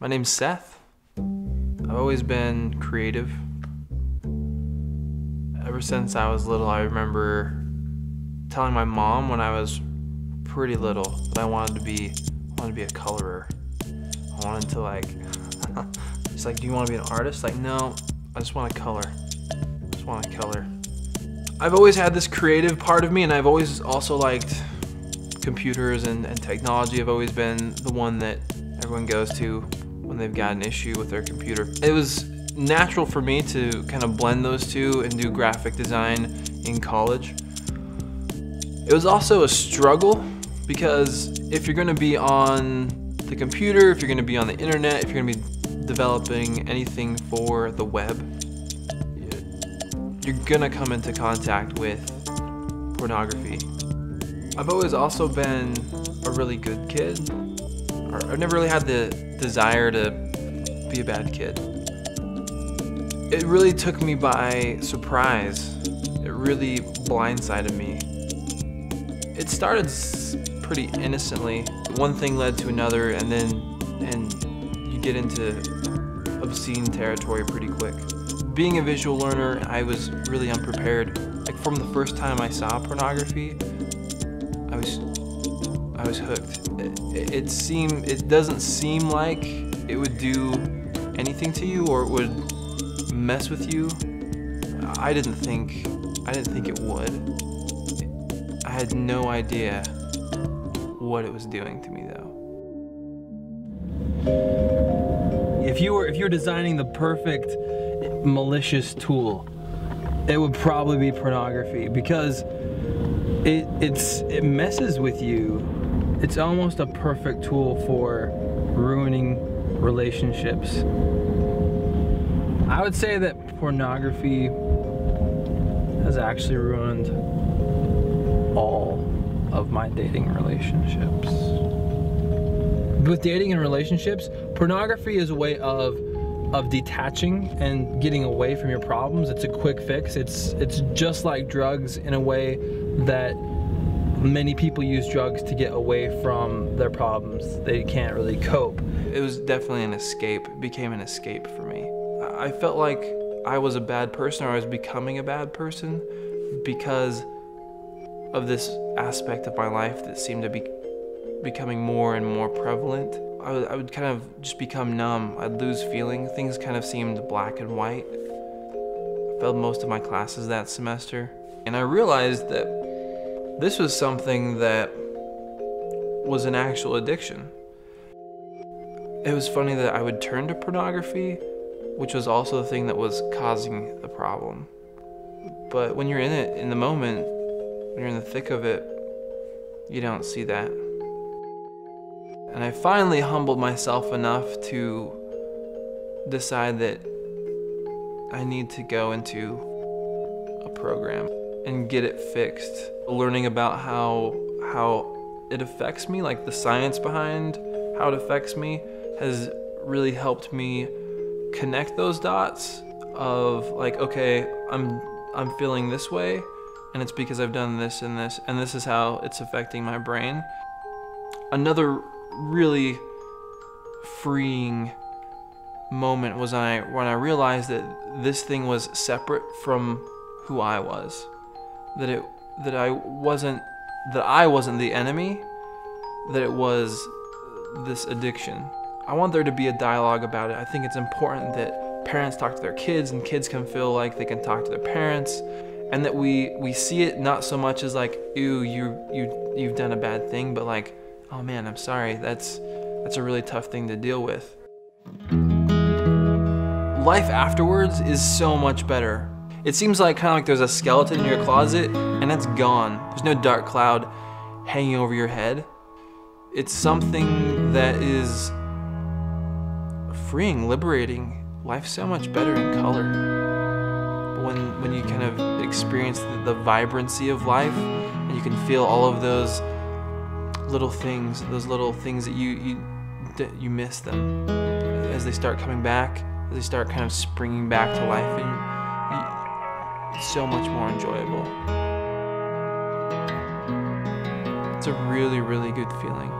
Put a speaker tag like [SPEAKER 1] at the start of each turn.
[SPEAKER 1] My name's Seth. I've always been creative. Ever since I was little, I remember telling my mom when I was pretty little that I wanted to be a colorer. I wanted to she's like, do you want to be an artist? Like, no, I just want to color. I just want to color. I've always had this creative part of me, and I've always also liked computers and technology. I've always been the one that everyone goes to when they've got an issue with their computer. It was natural for me to kind of blend those two and do graphic design in college. It was also a struggle because if you're going to be on the computer, if you're going to be on the internet, if you're going to be developing anything for the web, you're going to come into contact with pornography. I've always also been a really good kid. I've never really had the desire to be a bad kid. It really took me by surprise. It really blindsided me. It started pretty innocently. One thing led to another, and you get into obscene territory pretty quick. Being a visual learner, I was really unprepared. Like, from the first time I saw pornography, I was hooked. It doesn't seem like it would do anything to you or it would mess with you. I didn't think it would. I had no idea what it was doing to me though.
[SPEAKER 2] If you were designing the perfect malicious tool, it would probably be pornography, because it messes with you. It's almost a perfect tool for ruining relationships. I would say that pornography has actually ruined all of my dating relationships. With dating and relationships, pornography is a way of detaching and getting away from your problems. It's a quick fix. It's just like drugs in a way that many people use drugs to get away from their problems. They can't really cope.
[SPEAKER 1] It was definitely an escape. It became an escape for me. I felt like I was a bad person, or I was becoming a bad person because of this aspect of my life that seemed to be becoming more and more prevalent. I would kind of just become numb. I'd lose feeling. Things kind of seemed black and white. I failed most of my classes that semester, and I realized that this was something that was an actual addiction. It was funny that I would turn to pornography, which was also the thing that was causing the problem. But when you're in it, in the moment, when you're in the thick of it, you don't see that. And I finally humbled myself enough to decide that I need to go into a program and get it fixed. Learning about how it affects me, like the science behind how it affects me, has really helped me connect those dots of like, okay, I'm feeling this way, and it's because I've done this and this, and this is how it's affecting my brain. Another really freeing moment was when I realized that this thing was separate from who I was. That I wasn't the enemy, that it was this addiction. I want there to be a dialogue about it. I think it's important that parents talk to their kids and kids can feel like they can talk to their parents, and that we see it not so much as like, ew, you've done a bad thing, but like, oh man, I'm sorry, that's a really tough thing to deal with. Life afterwards is so much better. It seems like kind of like there's a skeleton in your closet and that's gone. There's no dark cloud hanging over your head. It's something that is freeing, liberating. Life's so much better in color. When you kind of experience the vibrancy of life, and you can feel all of those little things that you miss them as they start coming back, as they start kind of springing back to life, and it's so much more enjoyable. It's a really, really good feeling.